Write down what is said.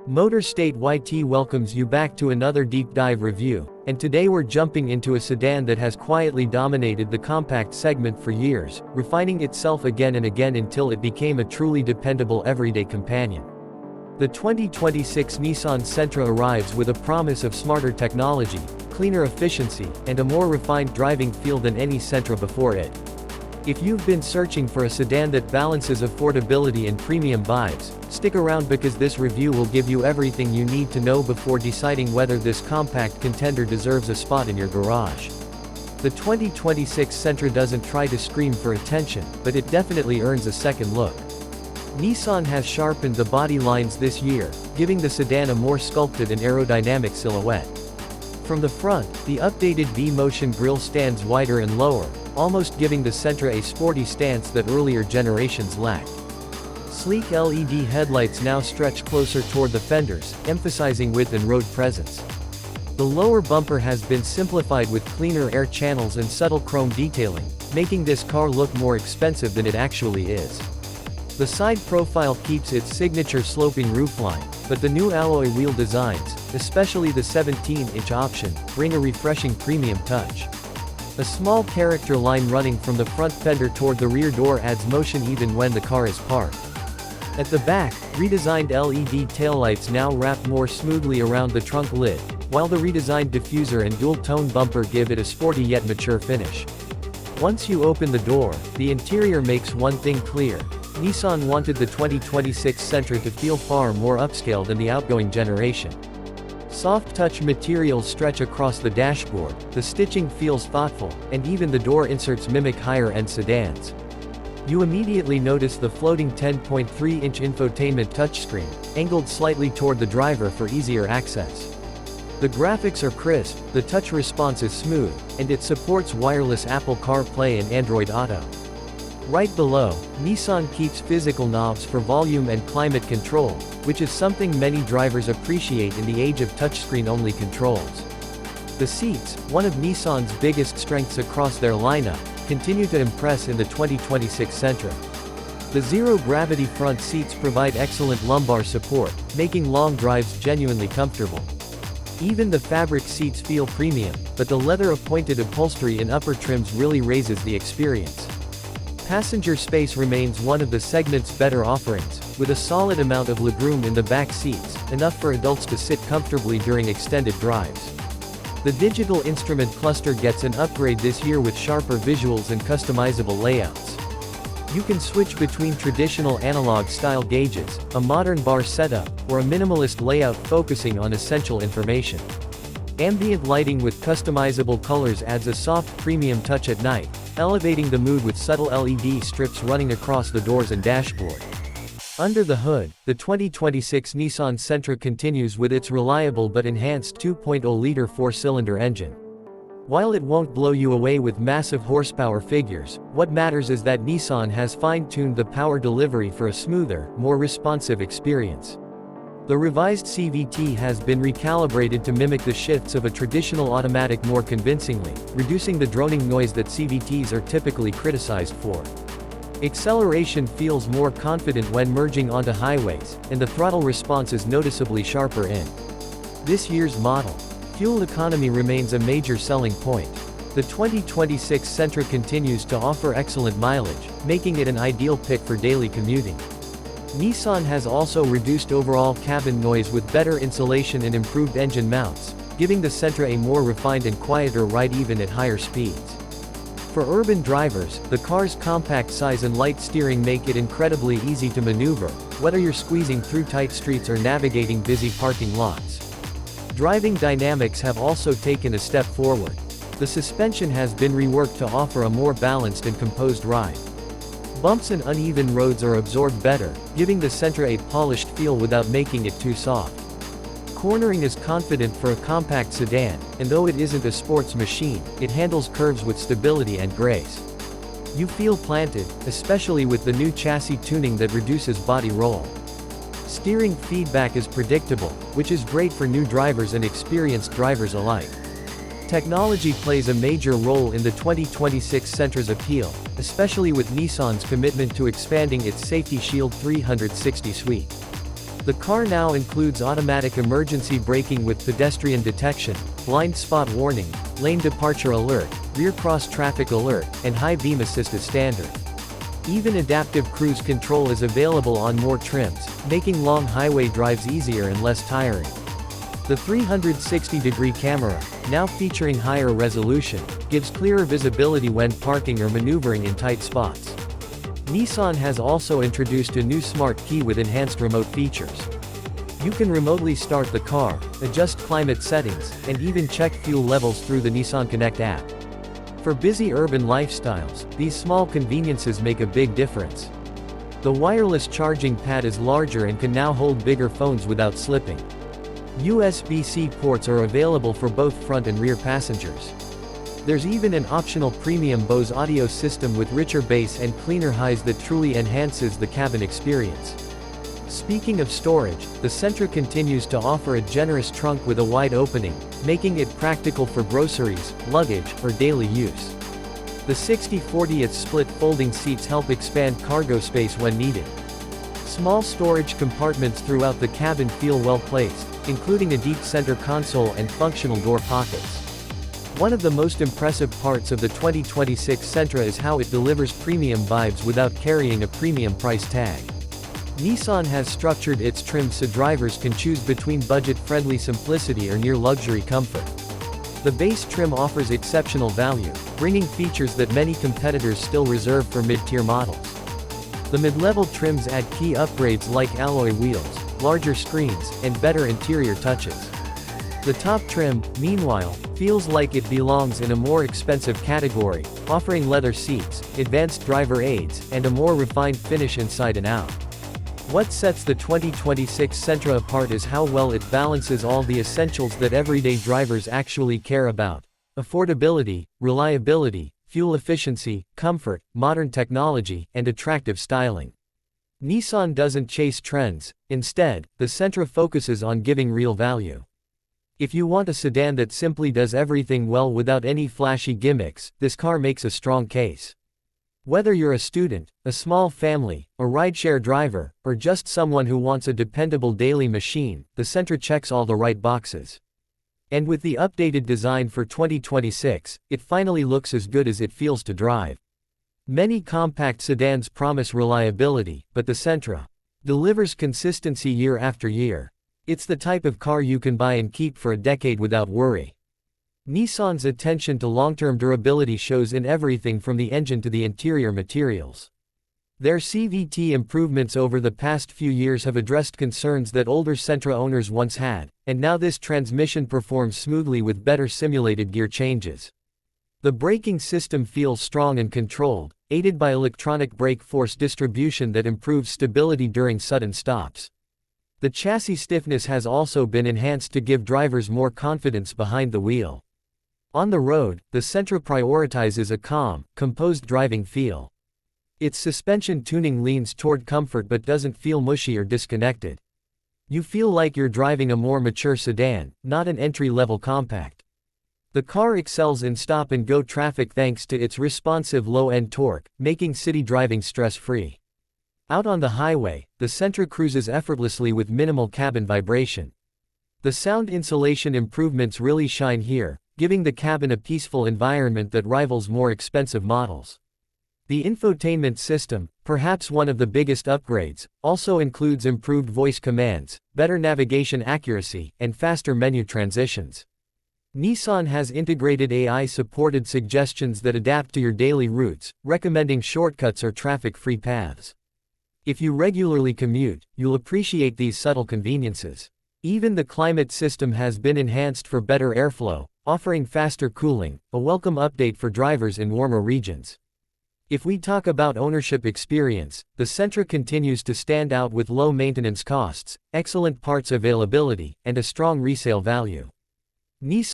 Motor State YT welcomes you back to another deep dive review, and today we're jumping into a sedan that has quietly dominated the compact segment for years, refining itself again and again until it became a truly dependable everyday companion. The 2026 Nissan Sentra arrives with a promise of smarter technology, cleaner efficiency, and a more refined driving feel than any Sentra before it. If you've been searching for a sedan that balances affordability and premium vibes, stick around because this review will give you everything you need to know before deciding whether this compact contender deserves a spot in your garage. The 2026 Sentra doesn't try to scream for attention, but it definitely earns a second look. Nissan has sharpened the body lines this year, giving the sedan a more sculpted and aerodynamic silhouette. From the front, the updated V-Motion grille stands wider and lower, almost giving the Sentra a sporty stance that earlier generations lacked. Sleek LED headlights now stretch closer toward the fenders, emphasizing width and road presence. The lower bumper has been simplified with cleaner air channels and subtle chrome detailing, making this car look more expensive than it actually is. The side profile keeps its signature sloping roofline, but the new alloy wheel designs, especially the 17-inch option, bring a refreshing premium touch. A small character line running from the front fender toward the rear door adds motion even when the car is parked. At the back, redesigned LED taillights now wrap more smoothly around the trunk lid, while the redesigned diffuser and dual-tone bumper give it a sporty yet mature finish. Once you open the door, the interior makes one thing clear: Nissan wanted the 2026 Sentra to feel far more upscale than the outgoing generation. Soft-touch materials stretch across the dashboard, the stitching feels thoughtful, and even the door inserts mimic higher-end sedans. You immediately notice the floating 10.3-inch infotainment touchscreen, angled slightly toward the driver for easier access. The graphics are crisp, the touch response is smooth, and it supports wireless Apple CarPlay and Android Auto. Right below, Nissan keeps physical knobs for volume and climate control, which is something many drivers appreciate in the age of touchscreen-only controls. The seats, one of Nissan's biggest strengths across their lineup, continue to impress in the 2026 Sentra. The zero-gravity front seats provide excellent lumbar support, making long drives genuinely comfortable. Even the fabric seats feel premium, but the leather-appointed upholstery in upper trims really raises the experience. Passenger space remains one of the segment's better offerings, with a solid amount of legroom in the back seats, enough for adults to sit comfortably during extended drives. The digital instrument cluster gets an upgrade this year with sharper visuals and customizable layouts. You can switch between traditional analog-style gauges, a modern bar setup, or a minimalist layout focusing on essential information. Ambient lighting with customizable colors adds a soft premium touch at night, elevating the mood with subtle LED strips running across the doors and dashboard. Under the hood, the 2026 Nissan Sentra continues with its reliable but enhanced 2.0-liter four-cylinder engine. While it won't blow you away with massive horsepower figures, what matters is that Nissan has fine-tuned the power delivery for a smoother, more responsive experience. The revised CVT has been recalibrated to mimic the shifts of a traditional automatic more convincingly, reducing the droning noise that CVTs are typically criticized for. Acceleration feels more confident when merging onto highways, and the throttle response is noticeably sharper in this year's model. Fuel economy remains a major selling point. The 2026 Sentra continues to offer excellent mileage, making it an ideal pick for daily commuting. Nissan has also reduced overall cabin noise with better insulation and improved engine mounts, giving the Sentra a more refined and quieter ride even at higher speeds. For urban drivers, the car's compact size and light steering make it incredibly easy to maneuver, whether you're squeezing through tight streets or navigating busy parking lots. Driving dynamics have also taken a step forward. The suspension has been reworked to offer a more balanced and composed ride. Bumps and uneven roads are absorbed better, giving the Sentra a polished feel without making it too soft. Cornering is confident for a compact sedan, and though it isn't a sports machine, it handles curves with stability and grace. You feel planted, especially with the new chassis tuning that reduces body roll. Steering feedback is predictable, which is great for new drivers and experienced drivers alike. Technology plays a major role in the 2026 Sentra's appeal, especially with Nissan's commitment to expanding its Safety Shield 360 suite. The car now includes automatic emergency braking with pedestrian detection, blind spot warning, lane departure alert, rear cross traffic alert, and high beam assist standard. Even adaptive cruise control is available on more trims, making long highway drives easier and less tiring. The 360-degree camera, now featuring higher resolution, gives clearer visibility when parking or maneuvering in tight spots. Nissan has also introduced a new smart key with enhanced remote features. You can remotely start the car, adjust climate settings, and even check fuel levels through the Nissan Connect app. For busy urban lifestyles, these small conveniences make a big difference. The wireless charging pad is larger and can now hold bigger phones without slipping. USB-C ports are available for both front and rear passengers. There's even an optional premium Bose audio system with richer bass and cleaner highs that truly enhances the cabin experience. Speaking of storage, the Sentra continues to offer a generous trunk with a wide opening, making it practical for groceries, luggage, or daily use. The 60/40 split folding seats help expand cargo space when needed. Small storage compartments throughout the cabin feel well placed, including a deep center console and functional door pockets. One of the most impressive parts of the 2026 Sentra is how it delivers premium vibes without carrying a premium price tag. Nissan has structured its trim so drivers can choose between budget-friendly simplicity or near-luxury comfort. The base trim offers exceptional value, bringing features that many competitors still reserve for mid-tier models. The mid-level trims add key upgrades like alloy wheels, larger screens, and better interior touches. The top trim, meanwhile, feels like it belongs in a more expensive category, offering leather seats, advanced driver aids, and a more refined finish inside and out. What sets the 2026 Sentra apart is how well it balances all the essentials that everyday drivers actually care about: affordability, reliability, fuel efficiency, comfort, modern technology, and attractive styling. Nissan doesn't chase trends. Instead, the Sentra focuses on giving real value. If you want a sedan that simply does everything well without any flashy gimmicks, this car makes a strong case. Whether you're a student, a small family, a rideshare driver, or just someone who wants a dependable daily machine, the Sentra checks all the right boxes. And with the updated design for 2026, it finally looks as good as it feels to drive. Many compact sedans promise reliability, but the Sentra delivers consistency year after year. It's the type of car you can buy and keep for a decade without worry. Nissan's attention to long-term durability shows in everything from the engine to the interior materials. Their CVT improvements over the past few years have addressed concerns that older Sentra owners once had, and now this transmission performs smoothly with better simulated gear changes. The braking system feels strong and controlled, aided by electronic brake force distribution that improves stability during sudden stops. The chassis stiffness has also been enhanced to give drivers more confidence behind the wheel. On the road, the Sentra prioritizes a calm, composed driving feel. Its suspension tuning leans toward comfort but doesn't feel mushy or disconnected. You feel like you're driving a more mature sedan, not an entry-level compact. The car excels in stop-and-go traffic thanks to its responsive low-end torque, making city driving stress-free. Out on the highway, the Sentra cruises effortlessly with minimal cabin vibration. The sound insulation improvements really shine here, giving the cabin a peaceful environment that rivals more expensive models. The infotainment system, perhaps one of the biggest upgrades, also includes improved voice commands, better navigation accuracy, and faster menu transitions. Nissan has integrated AI-supported suggestions that adapt to your daily routes, recommending shortcuts or traffic-free paths. If you regularly commute, you'll appreciate these subtle conveniences. Even the climate system has been enhanced for better airflow, offering faster cooling, a welcome update for drivers in warmer regions. If we talk about ownership experience, the Sentra continues to stand out with low maintenance costs, excellent parts availability, and a strong resale value. Nissan